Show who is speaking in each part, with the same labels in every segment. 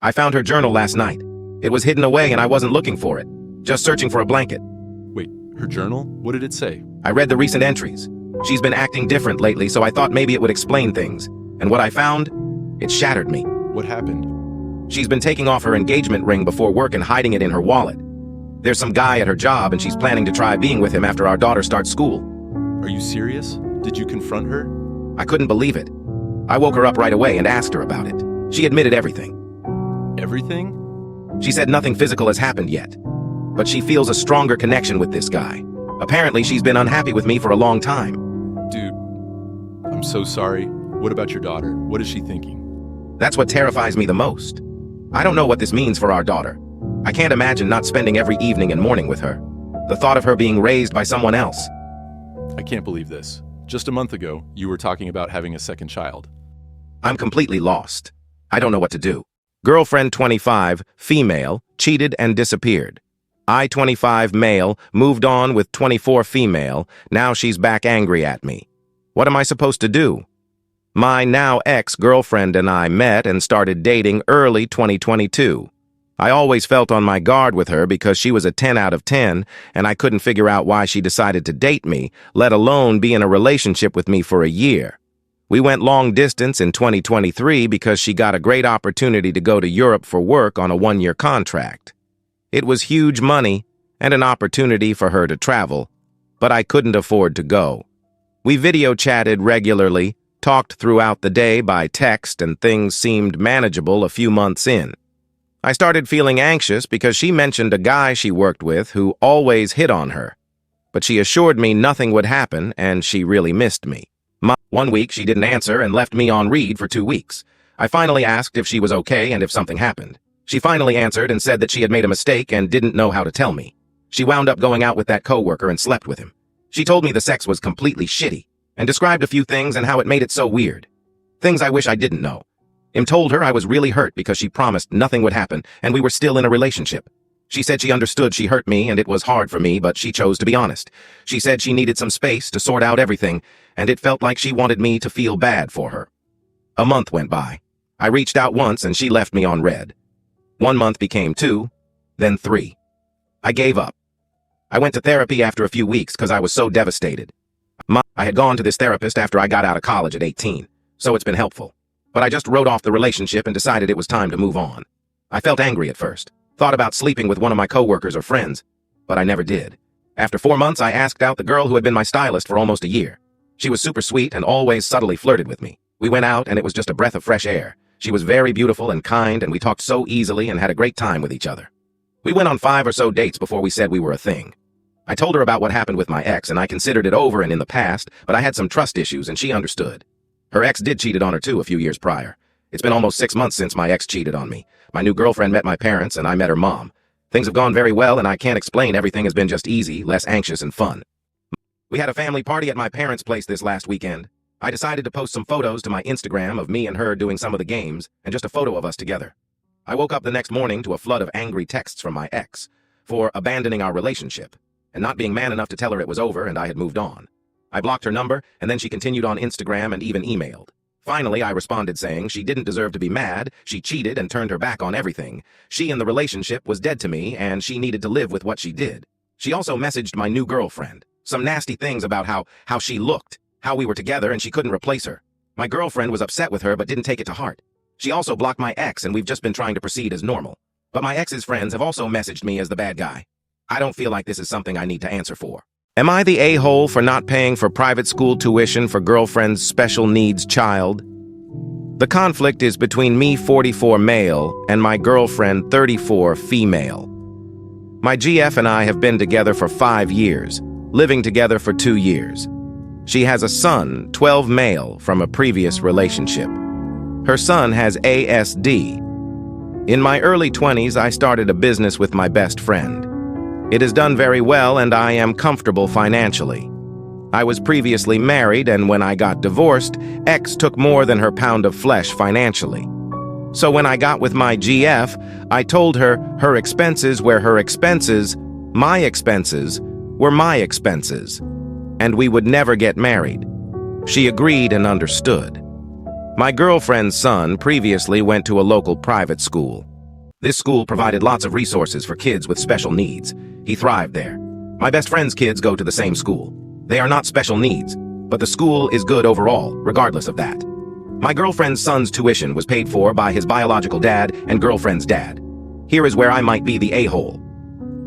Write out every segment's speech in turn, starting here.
Speaker 1: I found her journal last night. It was hidden away and I wasn't looking for it, just searching for a blanket.
Speaker 2: Wait, her journal? What did it say?
Speaker 1: I read the recent entries. She's been acting different lately, so I thought maybe it would explain things. And what I found? It shattered me.
Speaker 2: What happened?
Speaker 1: She's been taking off her engagement ring before work and hiding it in her wallet. There's some guy at her job and she's planning to try being with him after our daughter starts school.
Speaker 2: Are you serious? Did you confront her?
Speaker 1: I couldn't believe it. I woke her up right away and asked her about it. She admitted everything.
Speaker 2: Everything?
Speaker 1: She said nothing physical has happened yet, but she feels a stronger connection with this guy. Apparently, she's been unhappy with me for a long time.
Speaker 2: Dude, I'm so sorry. What about your daughter? What is she thinking?
Speaker 1: That's what terrifies me the most. I don't know what this means for our daughter. I can't imagine not spending every evening and morning with her. The thought of her being raised by someone else.
Speaker 2: I can't believe this. Just a month ago, you were talking about having a second child.
Speaker 1: I'm completely lost. I don't know what to do. Girlfriend 25, female, cheated and disappeared. I 25, male, moved on with 24 female. Now she's back angry at me. What am I supposed to do? My now ex-girlfriend and I met and started dating early 2022. I always felt on my guard with her because she was a 10 out of 10, and I couldn't figure out why she decided to date me, let alone be in a relationship with me for a year. We went long distance in 2023 because she got a great opportunity to go to Europe for work on a one-year contract. It was huge money and an opportunity for her to travel, but I couldn't afford to go. We video chatted regularly, talked throughout the day by text, and things seemed manageable a few months in. I started feeling anxious because she mentioned a guy she worked with who always hit on her, but she assured me nothing would happen and she really missed me. One week she didn't answer and left me on read for 2 weeks. I finally asked if she was okay and if something happened. She finally answered and said that she had made a mistake and didn't know how to tell me. She wound up going out with that coworker and slept with him. She told me the sex was completely shitty and described a few things and how it made it so weird. Things I wish I didn't know. I told her I was really hurt because she promised nothing would happen and we were still in a relationship. She said she understood she hurt me and it was hard for me, but she chose to be honest. She said she needed some space to sort out everything, and it felt like she wanted me to feel bad for her. A month went by. I reached out once and she left me on red. 1 month became 2, then 3. I gave up. I went to therapy after a few weeks because I was so devastated. I had gone to this therapist after I got out of college at 18, so it's been helpful. But I just wrote off the relationship and decided it was time to move on. I felt angry at first. Thought about sleeping with one of my coworkers or friends, but I never did. After 4 months, I asked out the girl who had been my stylist for almost a year. She was super sweet and always subtly flirted with me. We went out and it was just a breath of fresh air. She was very beautiful and kind and we talked so easily and had a great time with each other. We went on 5 or so dates before we said we were a thing. I told her about what happened with my ex and I considered it over and in the past, but I had some trust issues and she understood. Her ex did cheated on her too a few years prior. It's been almost 6 months since my ex cheated on me. My new girlfriend met my parents and I met her mom. Things have gone very well and I can't explain everything has been just easy, less anxious and fun. We had a family party at my parents' place this last weekend. I decided to post some photos to my Instagram of me and her doing some of the games and just a photo of us together. I woke up the next morning to a flood of angry texts from my ex for abandoning our relationship and not being man enough to tell her it was over and I had moved on. I blocked her number and then she continued on Instagram and even emailed. Finally, I responded saying she didn't deserve to be mad, she cheated and turned her back on everything. She and the relationship was dead to me and she needed to live with what she did. She also messaged my new girlfriend. Some nasty things about how she looked, how we were together and she couldn't replace her. My girlfriend was upset with her but didn't take it to heart. She also blocked my ex and we've just been trying to proceed as normal. But my ex's friends have also messaged me as the bad guy. I don't feel like this is something I need to answer for. Am I the a-hole for not paying for private school tuition for girlfriend's special needs child? The conflict is between me, 44 male, and my girlfriend, 34 female. My GF and I have been together for 5 years, living together for 2 years. She has a son, 12 male, from a previous relationship. Her son has ASD. In my early 20s, I started a business with my best friend. It has done very well and I am comfortable financially. I was previously married and when I got divorced, ex took more than her pound of flesh financially. So when I got with my GF, I told her her expenses were her expenses, my expenses were my expenses, and we would never get married. She agreed and understood. My girlfriend's son previously went to a local private school. This school provided lots of resources for kids with special needs. He thrived there. My best friend's kids go to the same school. They are not special needs, but the school is good overall, regardless of that. My girlfriend's son's tuition was paid for by his biological dad and girlfriend's dad. Here is where I might be the a-hole.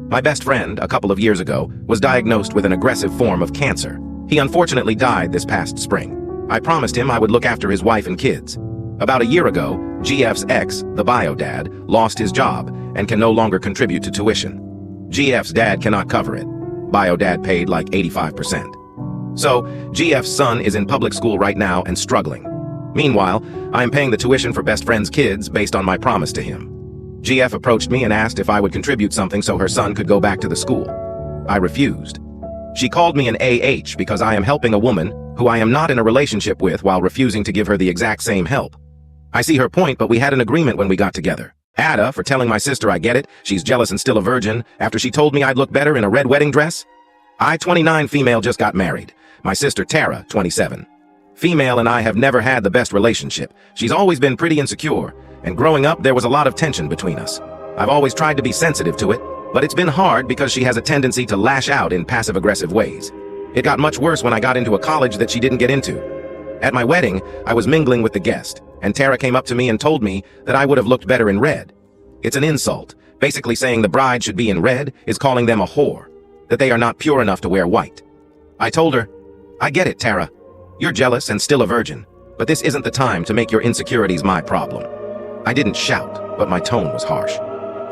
Speaker 1: My best friend, a couple of years ago, was diagnosed with an aggressive form of cancer. He unfortunately died this past spring. I promised him I would look after his wife and kids. About a year ago, GF's ex, the bio dad, lost his job and can no longer contribute to tuition. GF's dad cannot cover it. Bio dad paid like 85%. So, GF's son is in public school right now and struggling. Meanwhile, I am paying the tuition for best friend's kids based on my promise to him. GF approached me and asked if I would contribute something so her son could go back to the school. I refused. She called me an AH because I am helping a woman who I am not in a relationship with while refusing to give her the exact same help. I see her point, but we had an agreement when we got together. AITA for telling my sister I get it, she's jealous and still a virgin, after she told me I'd look better in a red wedding dress. I, 29 female, just got married. My sister Tara, 27. Female and I have never had the best relationship. She's always been pretty insecure, and growing up there was a lot of tension between us. I've always tried to be sensitive to it, but it's been hard because she has a tendency to lash out in passive-aggressive ways. It got much worse when I got into a college that she didn't get into. At my wedding, I was mingling with the guest, and Tara came up to me and told me that I would have looked better in red. It's an insult. Basically saying the bride should be in red is calling them a whore, that they are not pure enough to wear white. I told her, I get it, Tara. You're jealous and still a virgin, but this isn't the time to make your insecurities my problem. I didn't shout, but my tone was harsh.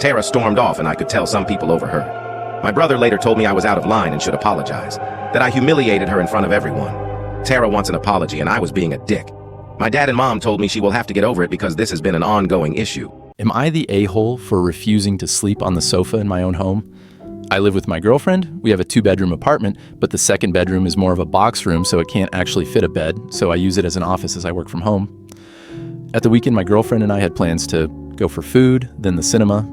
Speaker 1: Tara stormed off and I could tell some people overheard. My brother later told me I was out of line and should apologize, that I humiliated her in front of everyone. Tara wants an apology and I was being a dick. My dad and mom told me she will have to get over it because this has been an ongoing issue.
Speaker 2: Am I the a-hole for refusing to sleep on the sofa in my own home? I live with my girlfriend. We have a 2-bedroom apartment, but the second bedroom is more of a box room, so it can't actually fit a bed, so I use it as an office as I work from home. At the weekend, my girlfriend and I had plans to go for food, then the cinema.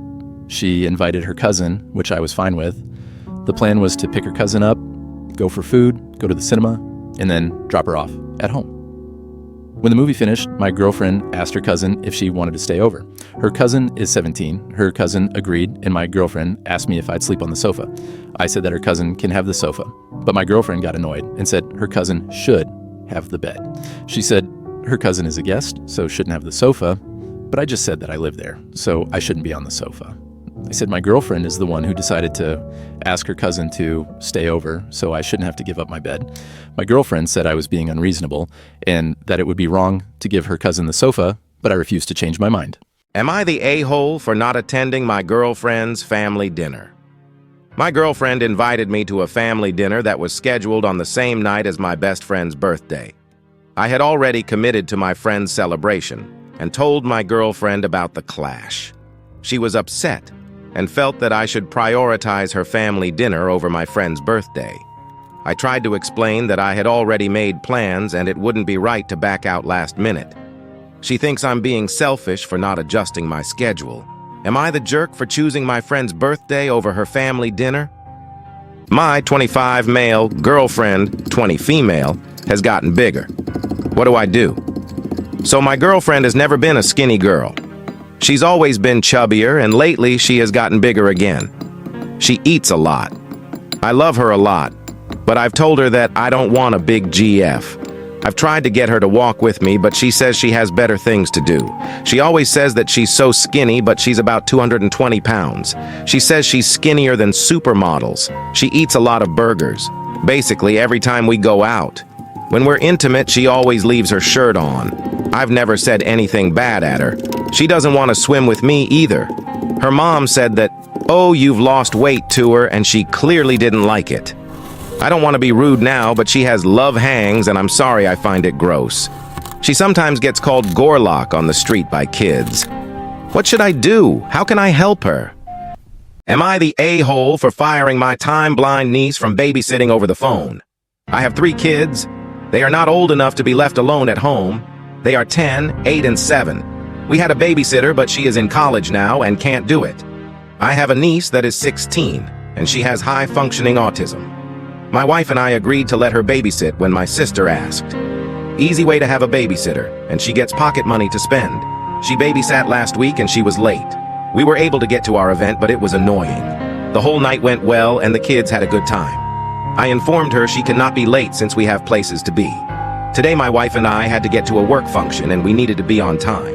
Speaker 2: She invited her cousin, which I was fine with. The plan was to pick her cousin up, go for food, go to the cinema, and then drop her off at home. When the movie finished, my girlfriend asked her cousin if she wanted to stay over. Her cousin is 17. Her cousin agreed, and my girlfriend asked me if I'd sleep on the sofa. I said that her cousin can have the sofa, but my girlfriend got annoyed and said her cousin should have the bed. She said her cousin is a guest, so shouldn't have the sofa, but I just said that I live there, so I shouldn't be on the sofa. I said my girlfriend is the one who decided to ask her cousin to stay over, so I shouldn't have to give up my bed. My girlfriend said I was being unreasonable and that it would be wrong to give her cousin the sofa, but I refused to change my mind.
Speaker 1: Am I the a-hole for not attending my girlfriend's family dinner? My girlfriend invited me to a family dinner that was scheduled on the same night as my best friend's birthday. I had already committed to my friend's celebration and told my girlfriend about the clash. She was upset and felt that I should prioritize her family dinner over my friend's birthday. I tried to explain that I had already made plans and it wouldn't be right to back out last minute. She thinks I'm being selfish for not adjusting my schedule. Am I the jerk for choosing my friend's birthday over her family dinner? My 25 male girlfriend, 20 female, has gotten bigger. What do I do? So my girlfriend has never been a skinny girl. She's always been chubbier, and lately she has gotten bigger again. She eats a lot. I love her a lot, but I've told her that I don't want a big GF. I've tried to get her to walk with me, but she says she has better things to do. She always says that she's so skinny, but she's about 220 pounds. She says she's skinnier than supermodels. She eats a lot of burgers, basically every time we go out. When we're intimate, she always leaves her shirt on. I've never said anything bad at her. She doesn't want to swim with me either. Her mom said that, oh, you've lost weight to her, and she clearly didn't like it. I don't want to be rude now, but she has love hangs, and I'm sorry I find it gross. She sometimes gets called Gorlock on the street by kids. What should I do? How can I help her? Am I the a-hole for firing my time-blind niece from babysitting over the phone? I have 3 kids. They are not old enough to be left alone at home. They are 10, 8, and 7. We had a babysitter, but she is in college now and can't do it. I have a niece that is 16, and she has high-functioning autism. My wife and I agreed to let her babysit when my sister asked. Easy way to have a babysitter, and she gets pocket money to spend. She babysat last week and she was late. We were able to get to our event, but it was annoying. The whole night went well, and the kids had a good time. I informed her she cannot be late since we have places to be. Today, my wife and I had to get to a work function, and we needed to be on time.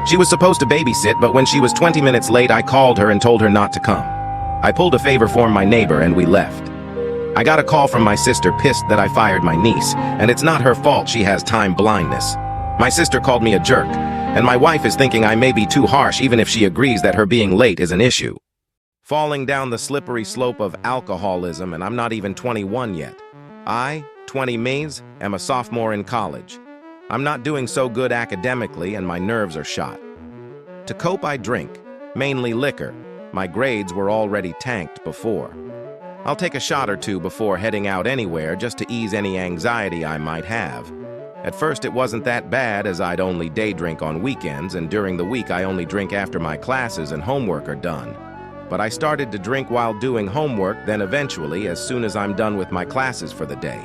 Speaker 1: She was supposed to babysit, but when she was 20 minutes late, I called her and told her not to come. I pulled a favor for my neighbor, and we left. I got a call from my sister pissed that I fired my niece, and it's not her fault she has time blindness. My sister called me a jerk, and my wife is thinking I may be too harsh even if she agrees that her being late is an issue. Falling down the slippery slope of alcoholism, and I'm not even 21 yet. I, 20 me's, am a sophomore in college. I'm not doing so good academically, and my nerves are shot. To cope, I drink, mainly liquor. My grades were already tanked before. I'll take a shot or two before heading out anywhere just to ease any anxiety I might have. At first, it wasn't that bad, as I'd only day drink on weekends, and during the week I only drink after my classes and homework are done. But I started to drink while doing homework, then eventually, as soon as I'm done with my classes for the day.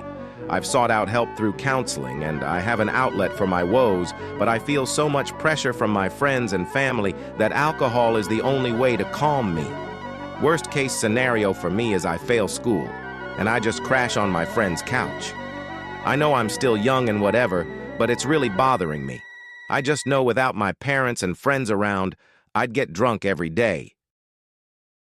Speaker 1: I've sought out help through counseling, and I have an outlet for my woes, but I feel so much pressure from my friends and family that alcohol is the only way to calm me. Worst case scenario for me is I fail school, and I just crash on my friend's couch. I know I'm still young and whatever, but it's really bothering me. I just know without my parents and friends around, I'd get drunk every day.